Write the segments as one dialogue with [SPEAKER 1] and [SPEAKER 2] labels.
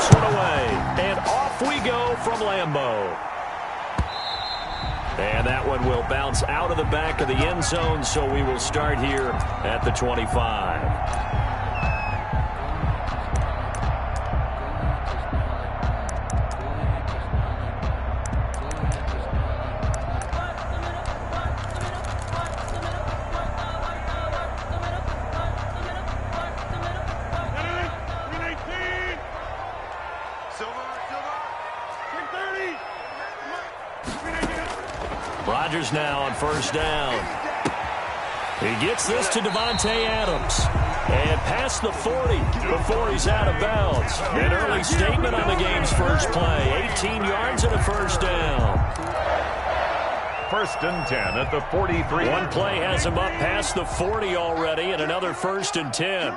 [SPEAKER 1] this one away. And off we go from Lambeau. And that one will bounce out of the back of the end zone, so we will start here at the 25. Rodgers now on first down. He gets this to Davante Adams. And past the 40 before he's out of bounds. An early statement on the game's first play. 18 yards and a first down.
[SPEAKER 2] 1st and 10 at the 43.
[SPEAKER 1] One play has him up past the 40 already, and another 1st and 10.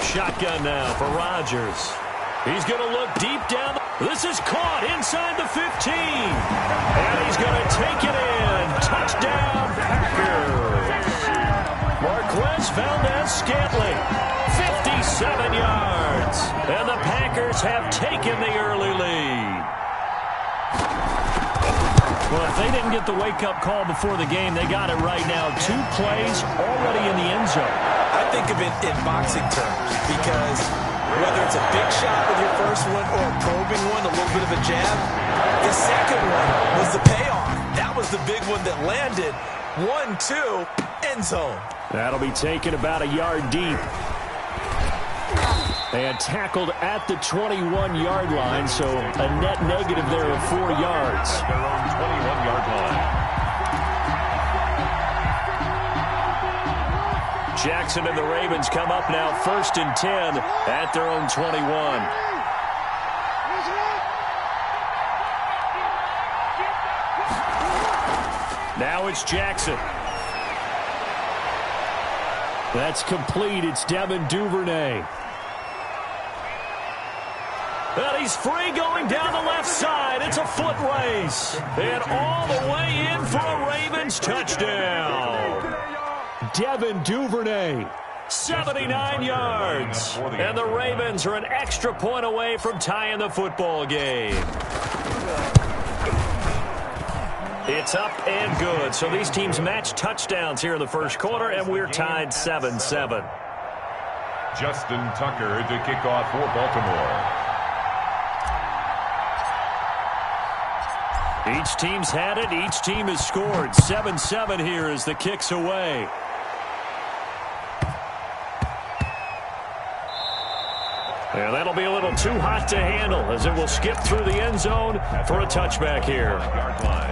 [SPEAKER 1] Shotgun now for Rodgers. He's going to look deep down. This is caught inside the 15. And he's going to take it in. Touchdown, Packers. Marquez Valdez-Scantling, 57 yards. And the Packers have taken the early lead. Well, if they didn't get the wake-up call before the game, they got it right now. 2 plays already in the end zone.
[SPEAKER 3] I think of it in boxing terms because whether it's a big shot with your first one or a probing one, a little bit of a jab, the second one was the payoff. That was the big one that landed. 1-2, end zone.
[SPEAKER 1] That'll be taken about a yard deep. And tackled at the 21-yard line, so a net negative there of 4 yards.
[SPEAKER 2] Their own 21-yard line.
[SPEAKER 1] Jackson and the Ravens come up now 1st and 10 at their own 21. Now it's Jackson. That's complete. It's Devin Duvernay. And he's free going down the left side. It's a foot race. And all the way in for a Ravens touchdown. Devin Duvernay, 79 yards. And the Ravens are an extra point away from tying the football game. It's up and good. So these teams match touchdowns here in the first quarter, and we're tied 7-7.
[SPEAKER 2] Justin Tucker to kick off for Baltimore.
[SPEAKER 1] Each team's had it. Each team has scored. 7-7 here as the kick's away. And that'll be a little too hot to handle as it will skip through the end zone for a touchback here.
[SPEAKER 2] Yard line.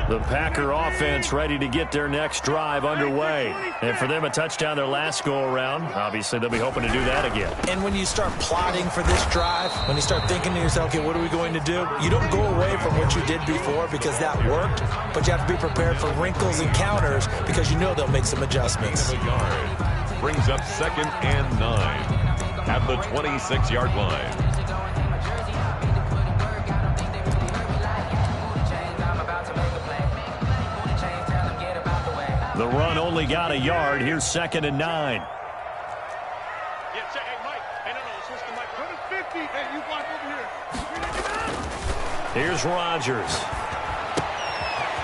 [SPEAKER 1] The Packer offense ready to get their next drive underway. And for them, a touchdown their last go-around. Obviously, they'll be hoping to do that again.
[SPEAKER 3] And when you start plotting for this drive, when you start thinking to yourself, okay, what are we going to do? You don't go away from what you did before because that worked, but you have to be prepared for wrinkles and counters because you know they'll make some adjustments.
[SPEAKER 2] Brings up 2nd and 9 at the 26-yard line.
[SPEAKER 1] The run only got a yard. Here's 2nd and 9. Here's Rodgers.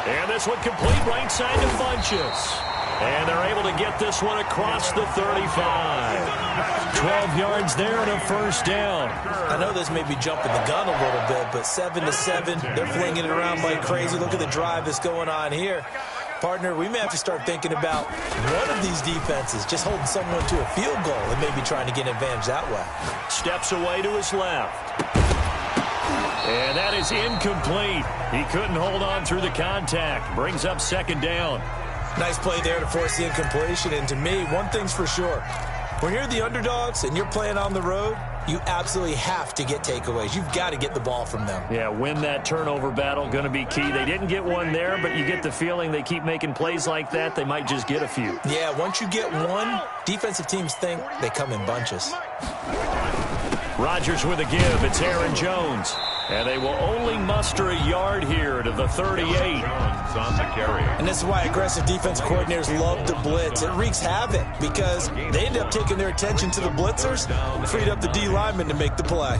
[SPEAKER 1] And this one complete right side to Funchess. And they're able to get this one across the 35. 12 yards there and a first down.
[SPEAKER 3] I know this may be jumping the gun a little bit, but 7-7, they're flinging it around like crazy. Look at the drive that's going on here. Partner, we may have to start thinking about one of these defenses just holding someone to a field goal and maybe trying to get an advantage that way.
[SPEAKER 1] Steps away to his left. And that is incomplete. He couldn't hold on through the contact. Brings up 2nd down.
[SPEAKER 3] Nice play there to force the incompletion. And to me, one thing's for sure. When you're the underdogs and you're playing on the road, you absolutely have to get takeaways. You've got to get the ball from them.
[SPEAKER 1] Yeah, win that turnover battle, going to be key. They didn't get one there, but you get the feeling they keep making plays like that, they might just get a few.
[SPEAKER 3] Yeah, once you get one, defensive teams think they come in bunches.
[SPEAKER 1] Rodgers with a give. It's Aaron Jones. And they will only muster a yard here to the 38.
[SPEAKER 2] On the carry.
[SPEAKER 3] And this is why aggressive defense coordinators love to blitz. It wreaks havoc because they end up taking their attention to the blitzers, freed up the D lineman to make the play.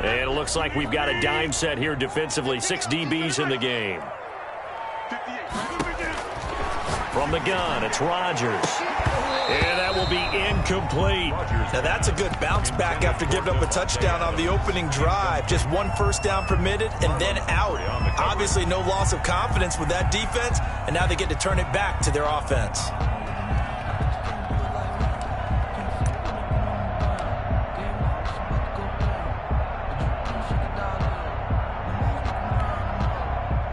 [SPEAKER 1] And it looks like we've got a dime set here defensively. 6 DBs in the game. From the gun, it's Rodgers. And that will be incomplete.
[SPEAKER 3] Now that's a good bounce back after giving up a touchdown on the opening drive. Just 1 first down permitted and then out. Obviously no loss of confidence with that defense, and now they get to turn it back to their offense.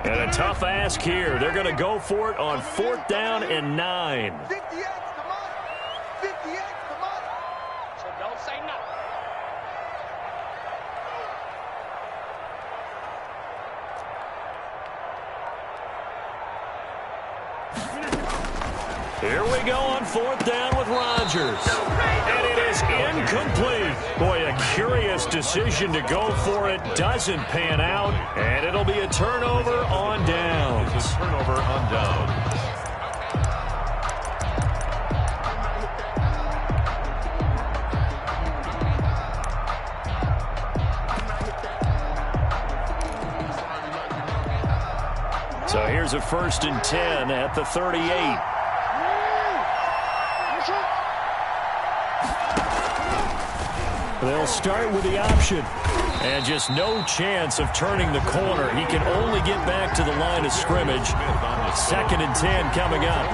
[SPEAKER 1] And a tough ask here. They're going to go for it on 4th down and 9.
[SPEAKER 4] 50 extra money. 50 extra money. So don't say nothing.
[SPEAKER 1] Here we go on 4th down with Rodgers. And it is incomplete. Boy, a curious decision to go for it. Doesn't pan out. And it'll be a turnover on downs.
[SPEAKER 2] It's a turnover on downs.
[SPEAKER 1] So here's a 1st and 10 at the 38. They'll start with the option. And just no chance of turning the corner. He can only get back to the line of scrimmage. 2nd and 10 coming up.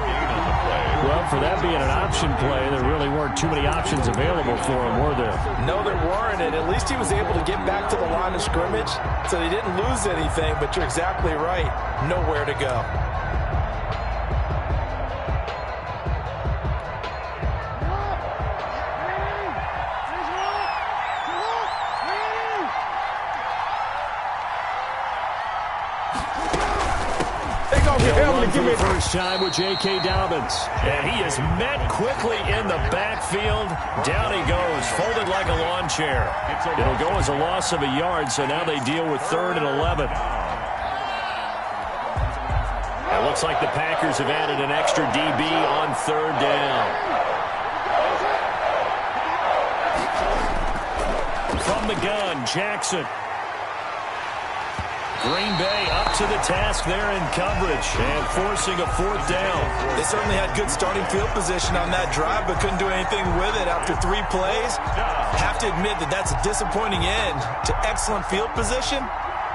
[SPEAKER 1] Well, for that being an option play, there really weren't too many options available for him, were there?
[SPEAKER 3] No, there weren't, and at least he was able to get back to the line of scrimmage, so he didn't lose anything, but you're exactly right. Nowhere to go.
[SPEAKER 1] For the first time with J.K. Dobbins. And he is met quickly in the backfield. Down he goes, folded like a lawn chair. It'll go as a loss of a yard, so now they deal with 3rd and 11. It looks like the Packers have added an extra DB on 3rd down. From the gun, Jackson. Green Bay up to the task there in coverage and forcing a 4th down.
[SPEAKER 3] They certainly had good starting field position on that drive, but couldn't do anything with it after 3 plays. Have to admit that that's a disappointing end to excellent field position.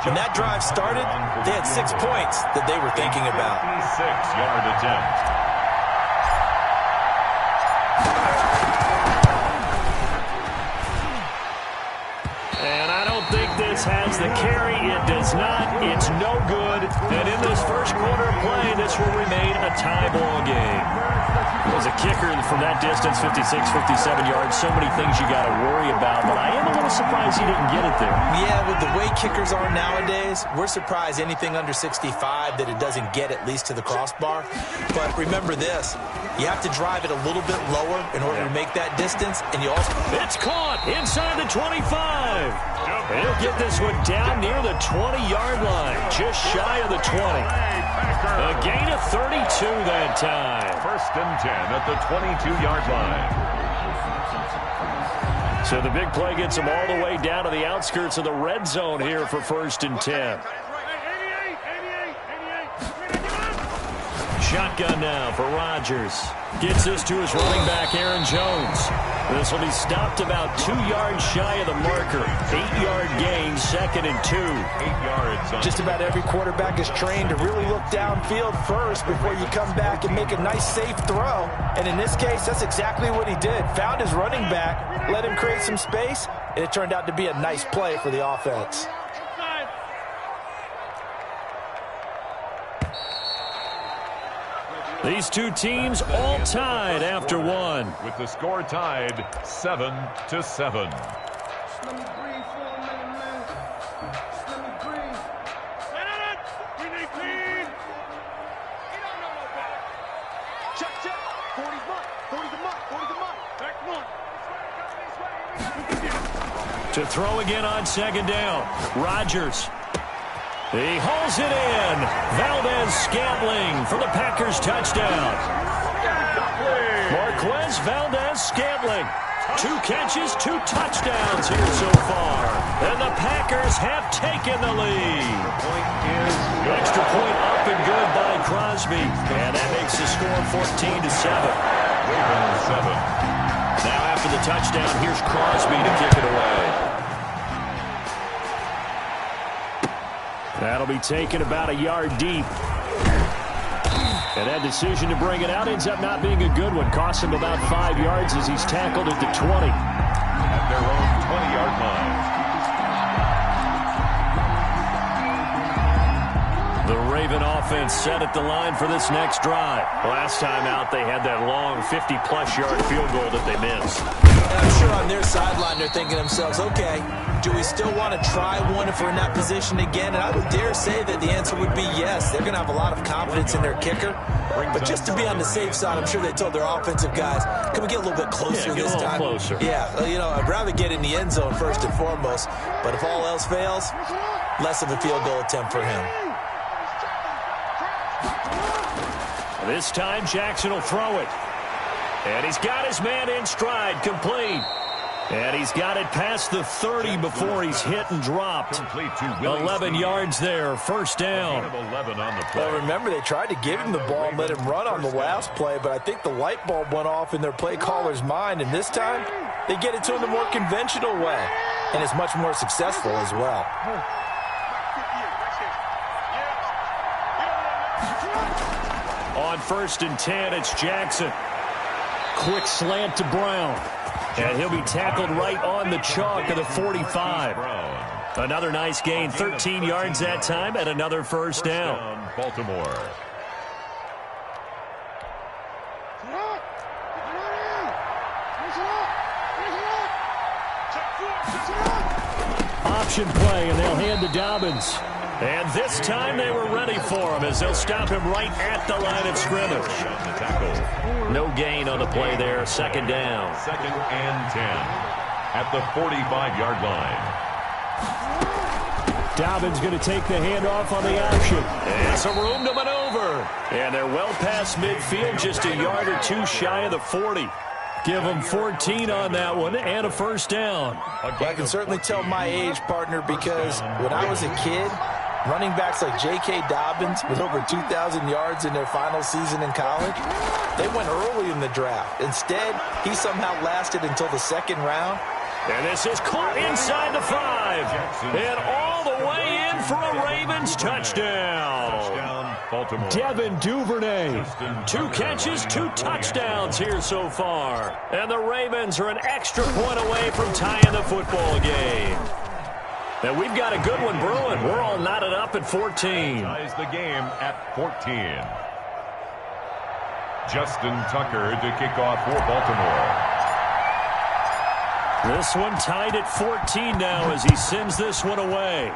[SPEAKER 3] When that drive started, they had 6 points that they were thinking about.
[SPEAKER 2] 6-yard attempt.
[SPEAKER 1] This has the carry. It does not. It's no good. And in this first quarter of play, this will remain a tie ball game. As a kicker from that distance, 56, 57 yards, so many things you got to worry about. But I am a little surprised he didn't get it there.
[SPEAKER 3] Yeah, with the way kickers are nowadays, we're surprised anything under 65 that it doesn't get at least to the crossbar. But remember this, you have to drive it a little bit lower in order to make that distance. And you also...
[SPEAKER 1] It's caught inside the 25. And he'll get this one down near the 20-yard line, just shy of the 20. A gain of 32 that time.
[SPEAKER 2] 1st and 10 at the 22-yard line.
[SPEAKER 1] So the big play gets him all the way down to the outskirts of the red zone here for 1st and 10. Shotgun now for Rodgers. Gets this to his running back, Aaron Jones. This will be stopped about 2 yards shy of the marker. 8-yard gain, 2nd and 2.
[SPEAKER 2] 8 yards.
[SPEAKER 3] Just about every quarterback is trained to really look downfield first before you come back and make a nice, safe throw. And in this case, that's exactly what he did. Found his running back, let him create some space, and it turned out to be a nice play for the offense.
[SPEAKER 1] These two teams all tied after one.
[SPEAKER 2] With the score tied 7-7.
[SPEAKER 1] To throw again on second down. Rodgers. He hauls it in. Valdez-Scantling for the Packers touchdown. Marquez Valdez-Scantling. 2 catches, 2 touchdowns here so far. And the Packers have taken the lead. Extra point up and good by Crosby. And that makes the score 14-7.
[SPEAKER 2] Ravens 7.
[SPEAKER 1] Now after the touchdown, here's Crosby to kick it away. That'll be taken about a yard deep. And that decision to bring it out ends up not being a good one. Costs him about 5 yards as he's tackled at the 20.
[SPEAKER 2] At their own 20-yard line.
[SPEAKER 1] The Raven offense set at the line for this next drive. Last time out, they had that long 50-plus yard field goal that they missed.
[SPEAKER 3] And I'm sure on their sideline they're thinking to themselves, okay, do we still want to try one if we're in that position again? And I would dare say that the answer would be yes. They're going to have a lot of confidence in their kicker. But just to be on the safe side, I'm sure they told their offensive guys, can we get a little bit closer this time?
[SPEAKER 1] Closer.
[SPEAKER 3] Yeah, you know, I'd rather get in the end zone first and foremost. But if all else fails, less of a field goal attempt for him.
[SPEAKER 1] This time, Jackson will throw it. And he's got his man in stride, complete. And he's got it past the 30 before he's hit and dropped. 11 yards there, first down.
[SPEAKER 2] 11 on the play.
[SPEAKER 3] Well, remember, they tried to give him the ball and let him run on the last play, but I think the light bulb went off in their play caller's mind, and this time, they get it to him the more conventional way, and it's much more successful as well.
[SPEAKER 1] On 1st and 10, it's Jackson. Quick slant to Brown. And he'll be tackled right on the chalk of the 45. Another nice gain, 13 yards that time, and another first down.
[SPEAKER 2] Baltimore.
[SPEAKER 1] Option play, and they'll hand to Dobbins. And this time they were ready for him as they'll stop him right at the line of scrimmage. No gain on the play there, second down.
[SPEAKER 2] 2nd and 10 at the 45-yard line.
[SPEAKER 1] Dobbins going to take the handoff on the option. And some room to maneuver. And they're well past midfield, just a yard or two shy of the 40. Give them 14 on that one and a first down.
[SPEAKER 3] Well, I can certainly tell my age, partner, because when I was a kid, running backs like J.K. Dobbins with over 2,000 yards in their final season in college, they went early in the draft. Instead, he somehow lasted until the 2nd round.
[SPEAKER 1] And this is caught inside the 5. And all the way in for a Ravens touchdown.
[SPEAKER 2] Baltimore.
[SPEAKER 1] Devin Duvernay. 2 catches, 2 touchdowns here so far. And the Ravens are an extra point away from tying the football game. And we've got a good one brewing. We're all knotted up at 14.
[SPEAKER 2] Ties the game at 14. Justin Tucker to kick off for Baltimore.
[SPEAKER 1] This one tied at 14 now as he sends this one away.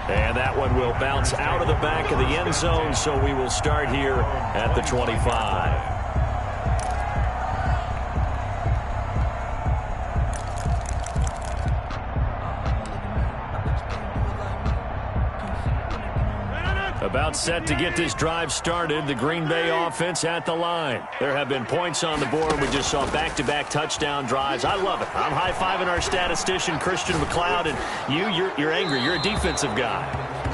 [SPEAKER 1] And that one will bounce out of the back of the end zone, so we will start here at the 25. About set to get this drive started. The Green Bay offense at the line. There have been points on the board. We just saw back-to-back touchdown drives. I love it. I'm high-fiving our statistician, Christian McLeod, and you're angry. You're a defensive guy.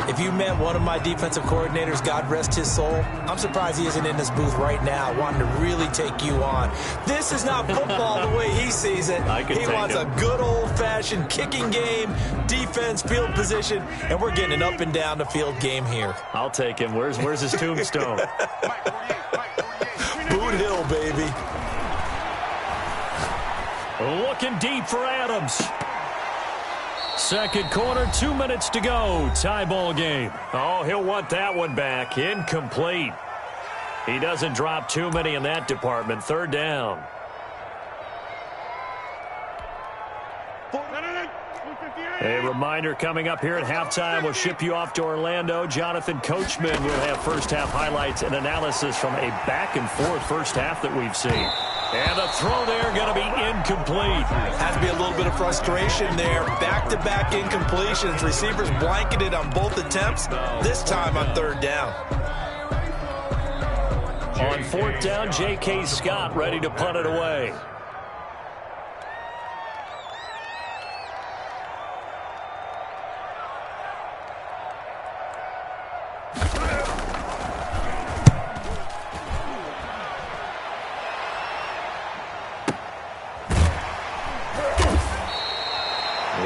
[SPEAKER 3] If you met one of my defensive coordinators, God rest his soul, I'm surprised he isn't in this booth right now wanting to really take you on. This is not football the way he sees it. He wants a good old-fashioned kicking game, defense, field position, and we're getting an up and down the field game here.
[SPEAKER 1] I'll take him. Where's his tombstone?
[SPEAKER 3] Boot Hill, baby.
[SPEAKER 1] Looking deep for Adams. Second quarter, 2 minutes to go. Tie ball game. Oh, he'll want that one back. Incomplete. He doesn't drop too many in that department. Third down. A reminder coming up here at halftime. We'll ship you off to Orlando. Jonathan Coachman will have first-half highlights and analysis from a back-and-forth first half that we've seen. And the throw there going to be incomplete.
[SPEAKER 3] Has to be a little bit of frustration there. Back-to-back incompletions. Receivers blanketed on both attempts. This time on third down.
[SPEAKER 1] On fourth down, J.K. Scott ready to punt it away.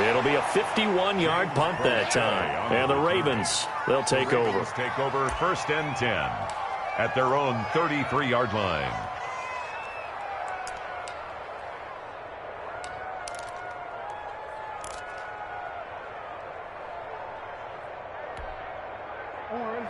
[SPEAKER 1] It'll be a 51-yard punt that time. And the Ravens, they'll take over.
[SPEAKER 2] Take over first and 10 at their own 33-yard line.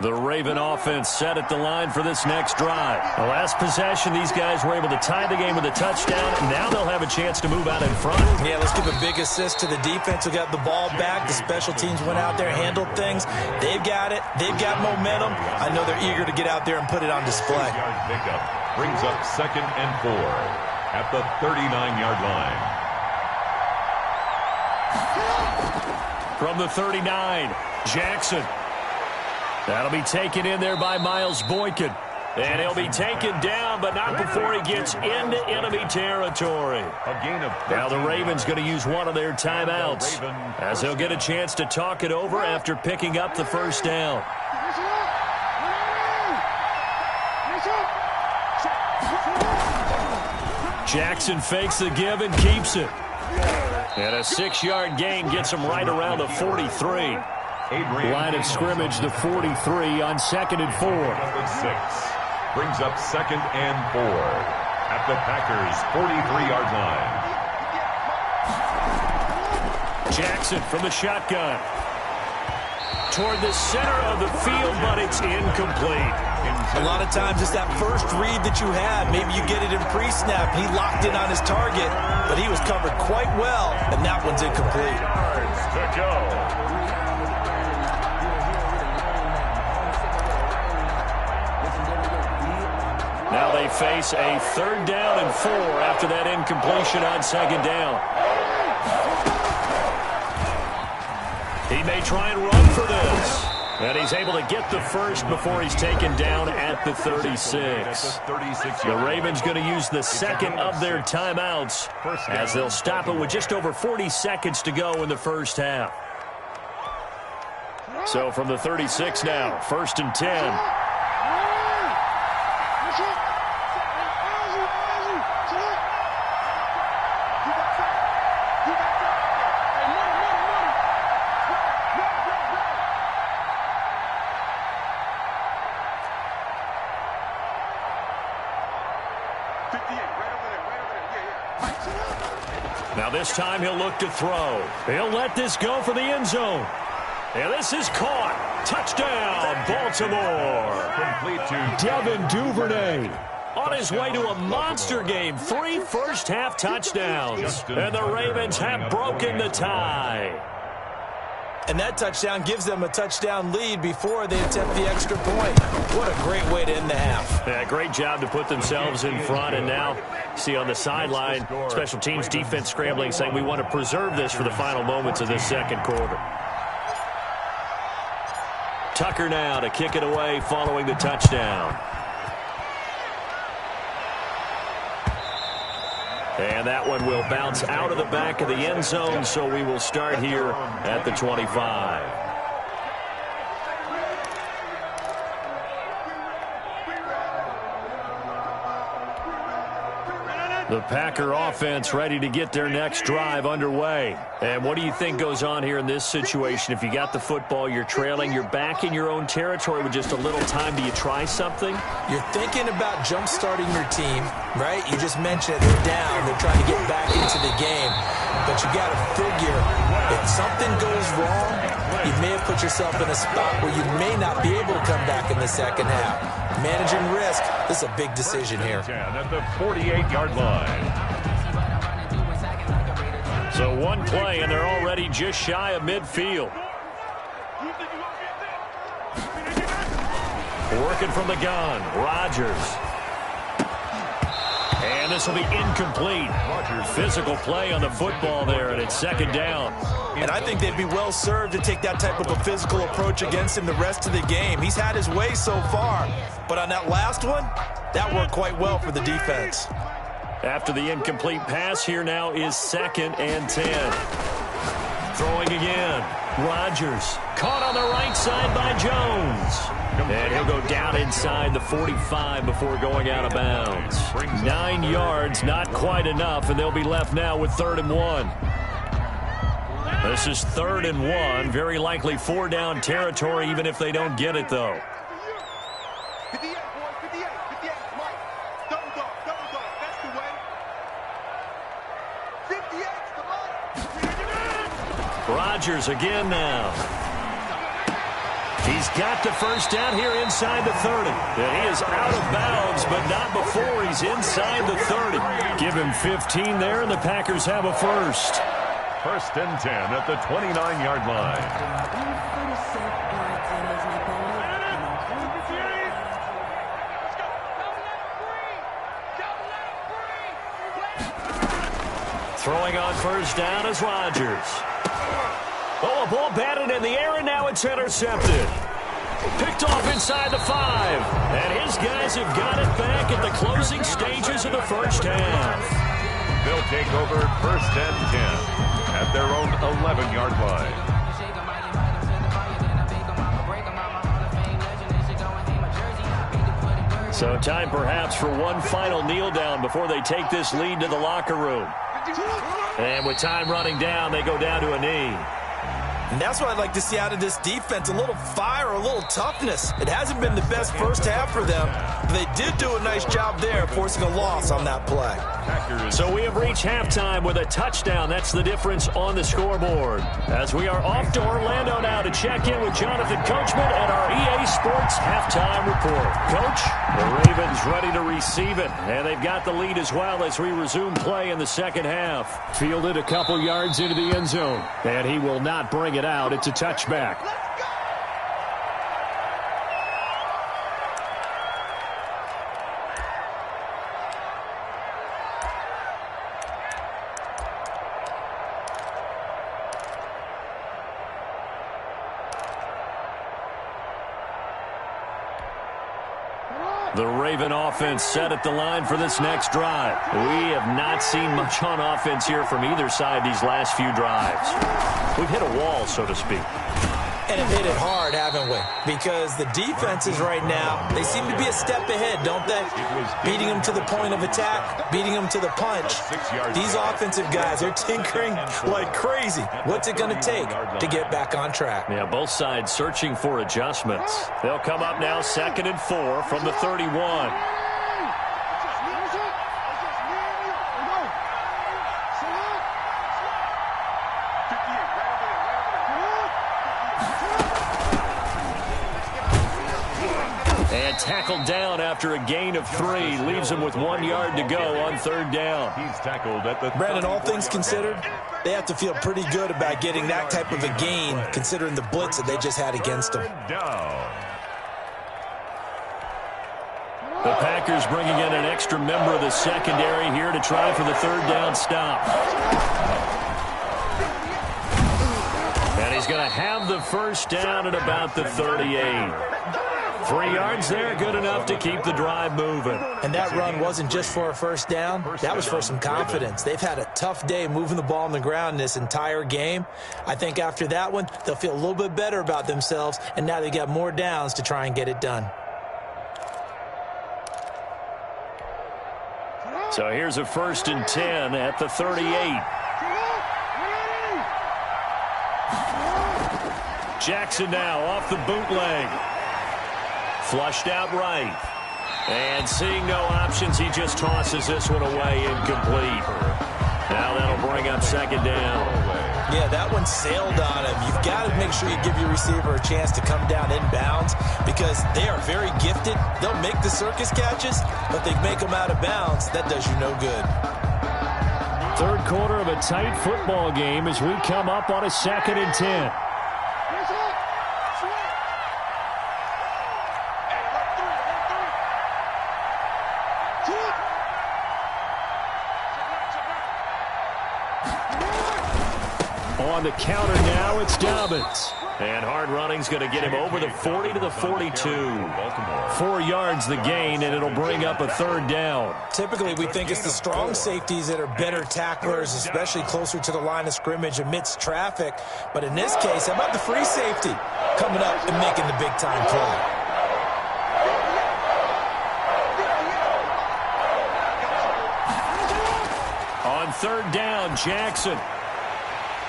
[SPEAKER 1] The Raven offense set at the line for this next drive. The last possession, these guys were able to tie the game with a touchdown, and now they'll have a chance to move out in front.
[SPEAKER 3] Yeah, let's give a big assist to the defense who got the ball back. The special teams went out there, handled things. They've got it. They've got momentum. I know they're eager to get out there and put it on display.
[SPEAKER 2] Pickup brings up second and 4 at the 39-yard line.
[SPEAKER 1] From the 39, Jackson. That'll be taken in there by Miles Boykin. And he'll be taken down, but not before he gets into enemy territory.
[SPEAKER 2] A gain of 13.
[SPEAKER 1] Now the Ravens going to use one of their timeouts as they'll get a chance to talk it over after picking up the first down. Jackson fakes the give and keeps it. And a 6-yard gain gets him right around the 43. Line of scrimmage, the 43 on second and 4.
[SPEAKER 2] Number 6 brings up second and 4 at the Packers' 43-yard line.
[SPEAKER 1] Jackson from the shotgun. Toward the center of the field, but it's incomplete.
[SPEAKER 3] A lot of times it's that first read that you have. Maybe you get it in pre-snap. He locked in on his target, but he was covered quite well, and that one's incomplete.
[SPEAKER 2] Yards to go.
[SPEAKER 1] Now they face a third down and 4 after that incompletion on second down. He may try and run for this. And he's able to get the first before he's taken down at the 36. The Ravens going to use the second of their timeouts as they'll stop it with just over 40 seconds to go in the first half. So from the 36 now, first and 10. Now this time he'll look to throw. He'll let this go for the end zone. And this is caught. Touchdown, Baltimore.
[SPEAKER 2] Complete to
[SPEAKER 1] Devin Duvernay. On his way to a monster game. 3 first-half touchdowns. And the Ravens have broken the tie.
[SPEAKER 3] And that touchdown gives them a touchdown lead before they attempt the extra point. What a great way to end the half.
[SPEAKER 1] Yeah, great job to put themselves in front. And now, see on the sideline, special teams defense scrambling, saying we want to preserve this for the final moments of this second quarter. Tucker now to kick it away following the touchdown. And that one will bounce out of the back of the end zone, so we will start here at the 25. The Packer offense ready to get their next drive underway. And what do you think goes on here in this situation? If you got the football, you're trailing, you're back in your own territory with just a little time. Do you try something?
[SPEAKER 3] You're thinking about jump-starting your team, right? You just mentioned they're down. They're trying to get back into the game. But you got to figure, if something goes wrong, you may have put yourself in a spot where you may not be able to come back in the second half. Managing risk, this is a big decision here.
[SPEAKER 2] At the 48-yard line.
[SPEAKER 1] So one play, and they're already just shy of midfield. Working from the gun, Rodgers. And this will be incomplete. Physical play on the football there, and it's second down.
[SPEAKER 3] And I think they'd be well served to take that type of a physical approach against him the rest of the game. He's had his way so far, but on that last one, that worked quite well for the defense.
[SPEAKER 1] After the incomplete pass, here now is 2nd and 10. Throwing again. Rodgers caught on the right side by Jones. And he'll go down inside the 45 before going out of bounds. 9 yards, not quite enough, and they'll be left now with 3rd and 1. This is 3rd and 1. Very likely 4-down territory, even if they don't get it, though. Rodgers again now. He's got the first down here inside the 30. And he is out of bounds, but not before he's inside the 30. Give him 15 there, and the Packers have a first.
[SPEAKER 2] 1st and 10 at the 29-yard line.
[SPEAKER 1] Throwing on first down is Rodgers. Oh, a ball batted in the air, and now it's intercepted. Picked off inside the 5. And his guys have got it back at the closing stages of the first half.
[SPEAKER 2] They'll take over 1st and 10 at their own 11-yard line.
[SPEAKER 1] So time perhaps for one final kneel down before they take this lead to the locker room. And with time running down, they go down to a knee.
[SPEAKER 3] And that's what I'd like to see out of this defense, a little fire, a little toughness. It hasn't been the best first half for them, but they did do a nice job there forcing a loss on that play.
[SPEAKER 1] So we have reached halftime with a touchdown. That's the difference on the scoreboard. As we are off to Orlando now to check in with Jonathan Coachman at our EA Sports Halftime Report. Coach, the Ravens ready to receive it, and they've got the lead as well as we resume play in the second half. Fielded a couple yards into the end zone, and he will not bring it out. It's a touchback. The Raven offense set at the line for this next drive. We have not seen much on offense here from either side these last few drives. We've hit a wall, so to speak.
[SPEAKER 3] And have hit it hard, haven't we? Because the defenses right now, they seem to be a step ahead, don't they? Beating them to the point of attack, beating them to the punch. These offensive guys are tinkering like crazy. What's it going to take to get back on track?
[SPEAKER 1] Yeah, both sides searching for adjustments. They'll come up now 2nd and 4 from the 31. Tackled down after a gain of 3. Leaves him with 1 yard to go on 3rd down.
[SPEAKER 2] He's tackled at the
[SPEAKER 3] Brandon, all things considered, they have to feel pretty good about getting that type of a gain, considering the blitz that they just had against them.
[SPEAKER 1] The Packers bringing in an extra member of the secondary here to try for the 3rd down stop. And he's going to have the first down at about the 38. 3 yards there, good enough to keep the drive moving.
[SPEAKER 3] And that run wasn't just for a first down. That was for some confidence. They've had a tough day moving the ball on the ground this entire game. I think after that one, they'll feel a little bit better about themselves, and now they got more downs to try and get it done.
[SPEAKER 1] So here's a 1st and 10 at the 38. Jackson now off the bootleg. Flushed out right. And seeing no options, he just tosses this one away, incomplete. Now that'll bring up second down.
[SPEAKER 3] Yeah, that one sailed on him. You've got to make sure you give your receiver a chance to come down inbounds because they are very gifted. They'll make the circus catches, but they make them out of bounds. That does you no good.
[SPEAKER 1] Third quarter of a tight football game as we come up on a 2nd and 10. On the counter now, it's Dobbins. And hard running's going to get him over the 40 to the 42. 4 yards the gain, and it'll bring up a third down.
[SPEAKER 3] Typically, we think it's the strong safeties that are better tacklers, especially closer to the line of scrimmage amidst traffic. But in this case, how about the free safety coming up and making the big-time play?
[SPEAKER 1] On third down, Jackson.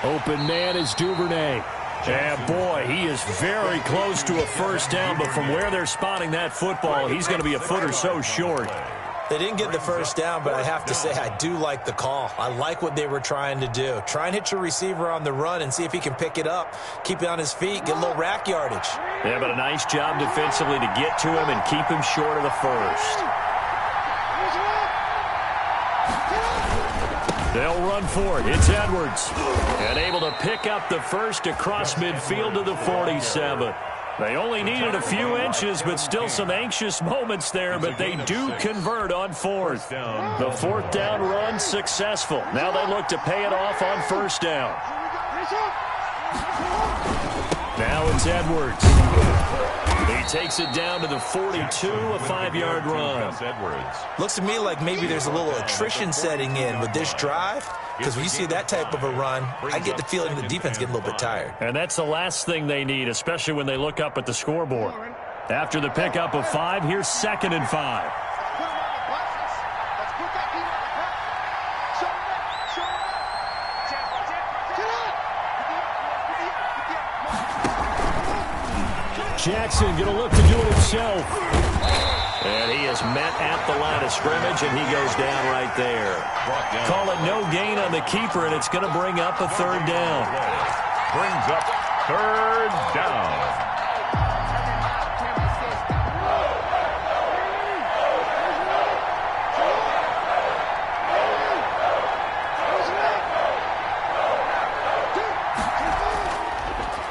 [SPEAKER 1] Open man is Duvernay. And boy, he is very close to a first down, but from where they're spotting that football, he's going to be a foot or so short.
[SPEAKER 3] They didn't get the first down, but I have to say I do like the call. I like what they were trying to do. Try and hit your receiver on the run and see if he can pick it up, keep it on his feet, get a little rack yardage.
[SPEAKER 1] Yeah, but a nice job defensively to get to him and keep him short of the first. They'll run for it. It's Edwards. And able to pick up the first across midfield to the 47. They only needed a few inches, but still some anxious moments there, but they do convert on fourth. The fourth down run successful. Now they look to pay it off on first down. Now it's Edwards. He takes it down to the 42, a 5-yard run.
[SPEAKER 3] Looks to me like maybe there's a little attrition setting in with this drive, because when you see that type of a run, I get the feeling the defense getting a little bit tired.
[SPEAKER 1] And that's the last thing they need, especially when they look up at the scoreboard. After the pickup of 5, here's 2nd and 5. Jackson going to look to do it himself. And he is met at the line of scrimmage, and he goes down right there. Call it no gain on the keeper, and it's going to bring up a third down.
[SPEAKER 2] Brings up third down.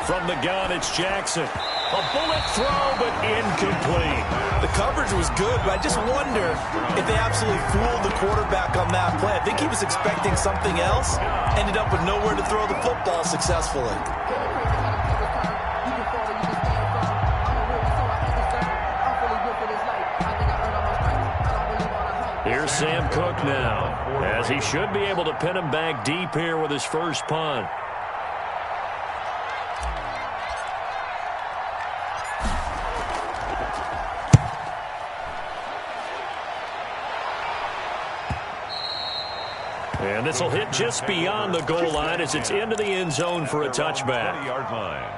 [SPEAKER 1] From the gun, it's Jackson. A bullet throw, but incomplete.
[SPEAKER 3] The coverage was good, but I just wonder if they absolutely fooled the quarterback on that play. I think he was expecting something else, ended up with nowhere to throw the football successfully.
[SPEAKER 1] Here's Sam Cook now, as he should be able to pin him back deep here with his first punt. And this will hit just beyond the goal line as it's into the end zone for a touchback.
[SPEAKER 2] 20-yard line.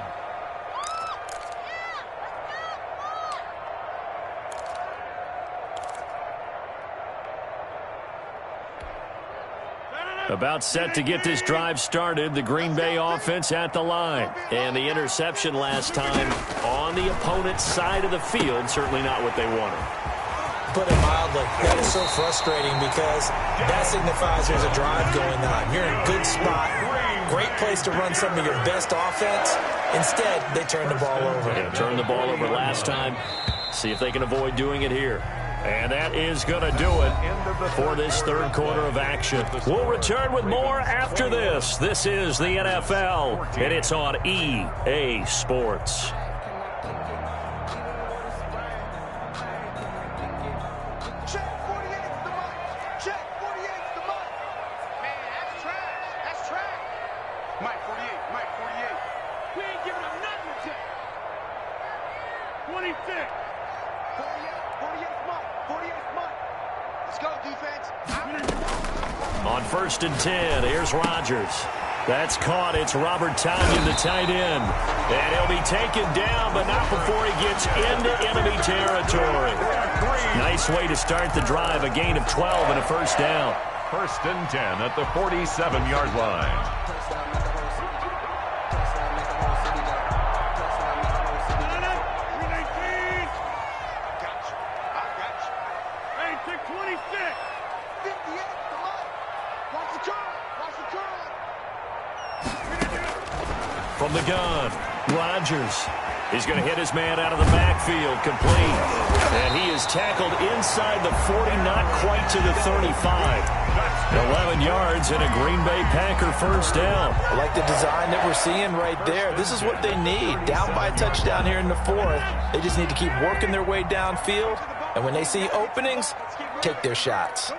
[SPEAKER 1] About set to get this drive started, the Green Bay offense at the line. And the interception last time on the opponent's side of the field, certainly not what they wanted.
[SPEAKER 3] Put it mildly, that is so frustrating because that signifies there's a drive going on. You're in a good spot, great place to run some of your best offense. Instead, they turn the ball over.
[SPEAKER 1] Yeah, turned the ball over last time. See if they can avoid doing it here. And that is going to do it for this third quarter of action. We'll return with more after this. This is the NFL, and it's on EA Sports. On 1st and 10, here's Rodgers. That's caught. It's Robert Tonyan, the tight end. And he'll be taken down, but not before he gets into enemy territory. Nice way to start the drive. A gain of 12 and a first down.
[SPEAKER 2] First and 10 at the 47-yard line.
[SPEAKER 1] From the gun, Rodgers. He's going to hit his man out of the backfield, complete. And he is tackled inside the 40, not quite to the 35. 11 yards and a Green Bay Packer first down.
[SPEAKER 3] I like the design that we're seeing right there. This is what they need. Down by a touchdown here in the fourth. They just need to keep working their way downfield. And when they see openings, take their shots.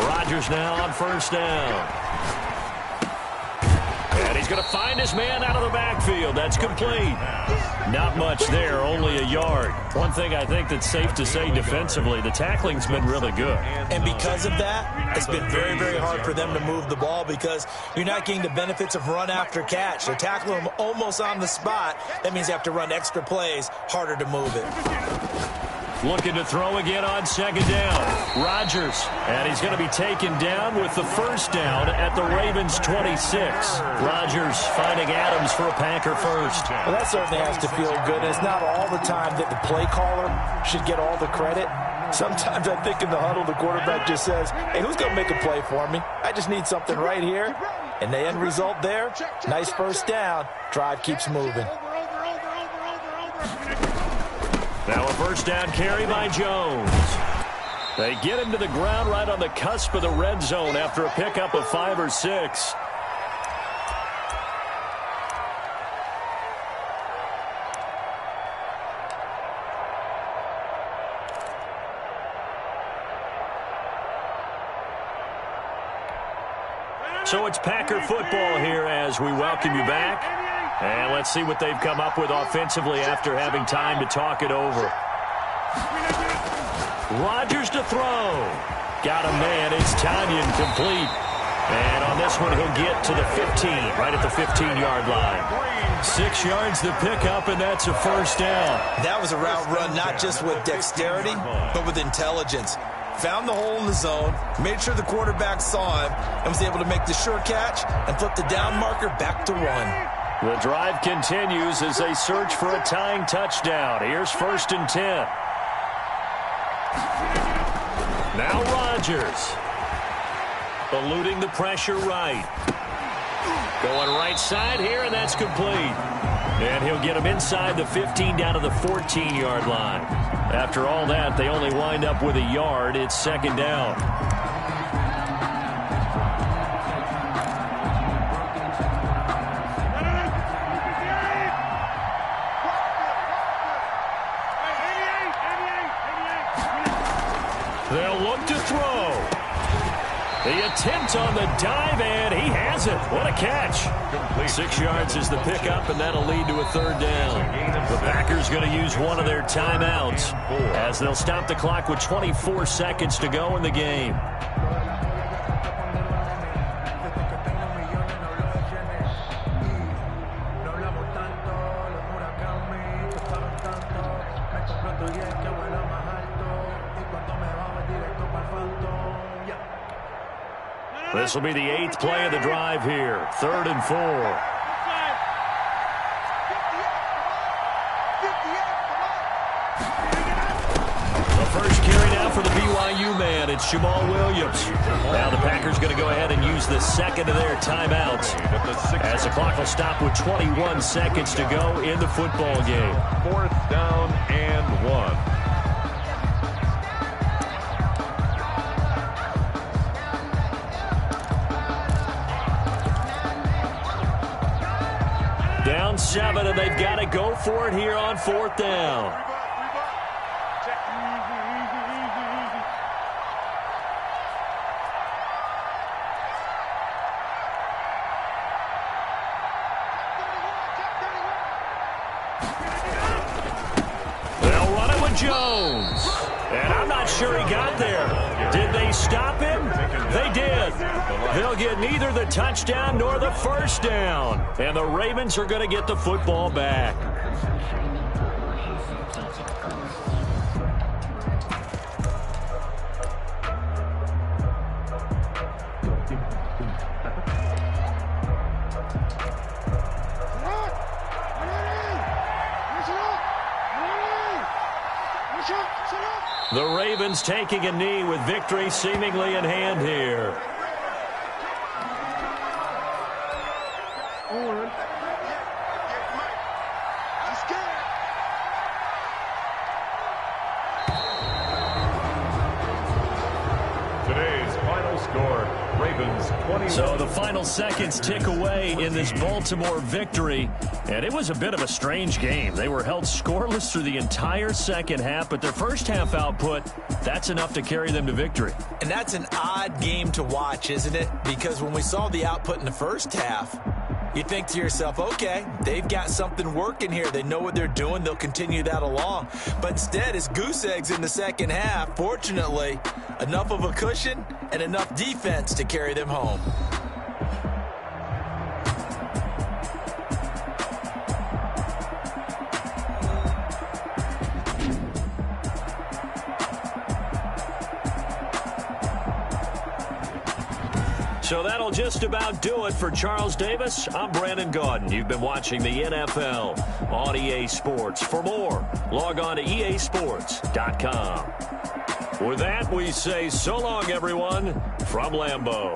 [SPEAKER 1] Rodgers now on first down. And he's going to find his man out of the backfield. That's complete. Not much there, only a yard. One thing I think that's safe to say defensively, the tackling's been really good.
[SPEAKER 3] And because of that, it's been very, very hard for them to move the ball because you're not getting the benefits of run after catch. They're tackling them almost on the spot. That means you have to run extra plays, harder to move it.
[SPEAKER 1] Looking to throw again on second down. Rodgers. And he's going to be taken down with the first down at the Ravens' 26. Rodgers finding Adams for a Packer first.
[SPEAKER 3] Well, that certainly has to feel good. It's not all the time that the play caller should get all the credit. Sometimes I think in the huddle, the quarterback just says, hey, who's going to make a play for me? I just need something right here. And the end result there, nice first down. Drive keeps moving.
[SPEAKER 1] Now a first down carry by Jones. They get him to the ground right on the cusp of the red zone after a pickup of 5 or 6. So it's Packer football here as we welcome you back. And let's see what they've come up with offensively after having time to talk it over. Rodgers to throw. Got a man. It's Tonyan, complete. And on this one, he'll get to the 15, right at the 15-yard line. 6 yards to pick up, and that's a first down.
[SPEAKER 3] That was a route run not just with dexterity, but with intelligence. Found the hole in the zone, made sure the quarterback saw him, and was able to make the sure catch and flip the down marker back to 1.
[SPEAKER 1] The drive continues as they search for a tying touchdown. Here's first and 10. Now Rodgers. Eluding the pressure right. Going right side here, and that's complete. And he'll get him inside the 15 down to the 14-yard line. After all that, they only wind up with a yard. It's second down. They'll look to throw. The attempt on the dive, and he has it. What a catch. 6 yards is the pickup, and that'll lead to a third down. The Packers going to use one of their timeouts as they'll stop the clock with 24 seconds to go in the game. This will be the 8th play of the drive here. 3rd and 4. The first carry now for the BYU man. It's Jamal Williams. Now the Packers going to go ahead and use the second of their timeouts as the clock will stop with 21 seconds to go in the football game.
[SPEAKER 2] 4th down and 1.
[SPEAKER 1] Down 7, and they've got to go for it here on 4th down. They'll run it with Jones. And I'm not sure he got there. Did they stop him? They did. They'll get neither the touchdown nor the first down. And the Ravens are going to get the football back. The Ravens taking a knee with victory seemingly in hand here.
[SPEAKER 2] Today's final score, Ravens 20.
[SPEAKER 1] So the final seconds tick away in this Baltimore victory, and it was a bit of a strange game. They were held scoreless through the entire second half, but their first half output, that's enough to carry them to victory.
[SPEAKER 3] And that's an odd game to watch, isn't it? Because when we saw the output in the first half, you think to yourself, okay, they've got something working here. They know what they're doing. They'll continue that along. But instead, it's goose eggs in the second half. Fortunately, enough of a cushion and enough defense to carry them home.
[SPEAKER 1] So that'll just about do it for Charles Davis. I'm Brandon Gaudin. You've been watching the NFL on EA Sports. For more, log on to easports.com. With that, we say so long, everyone, from Lambeau.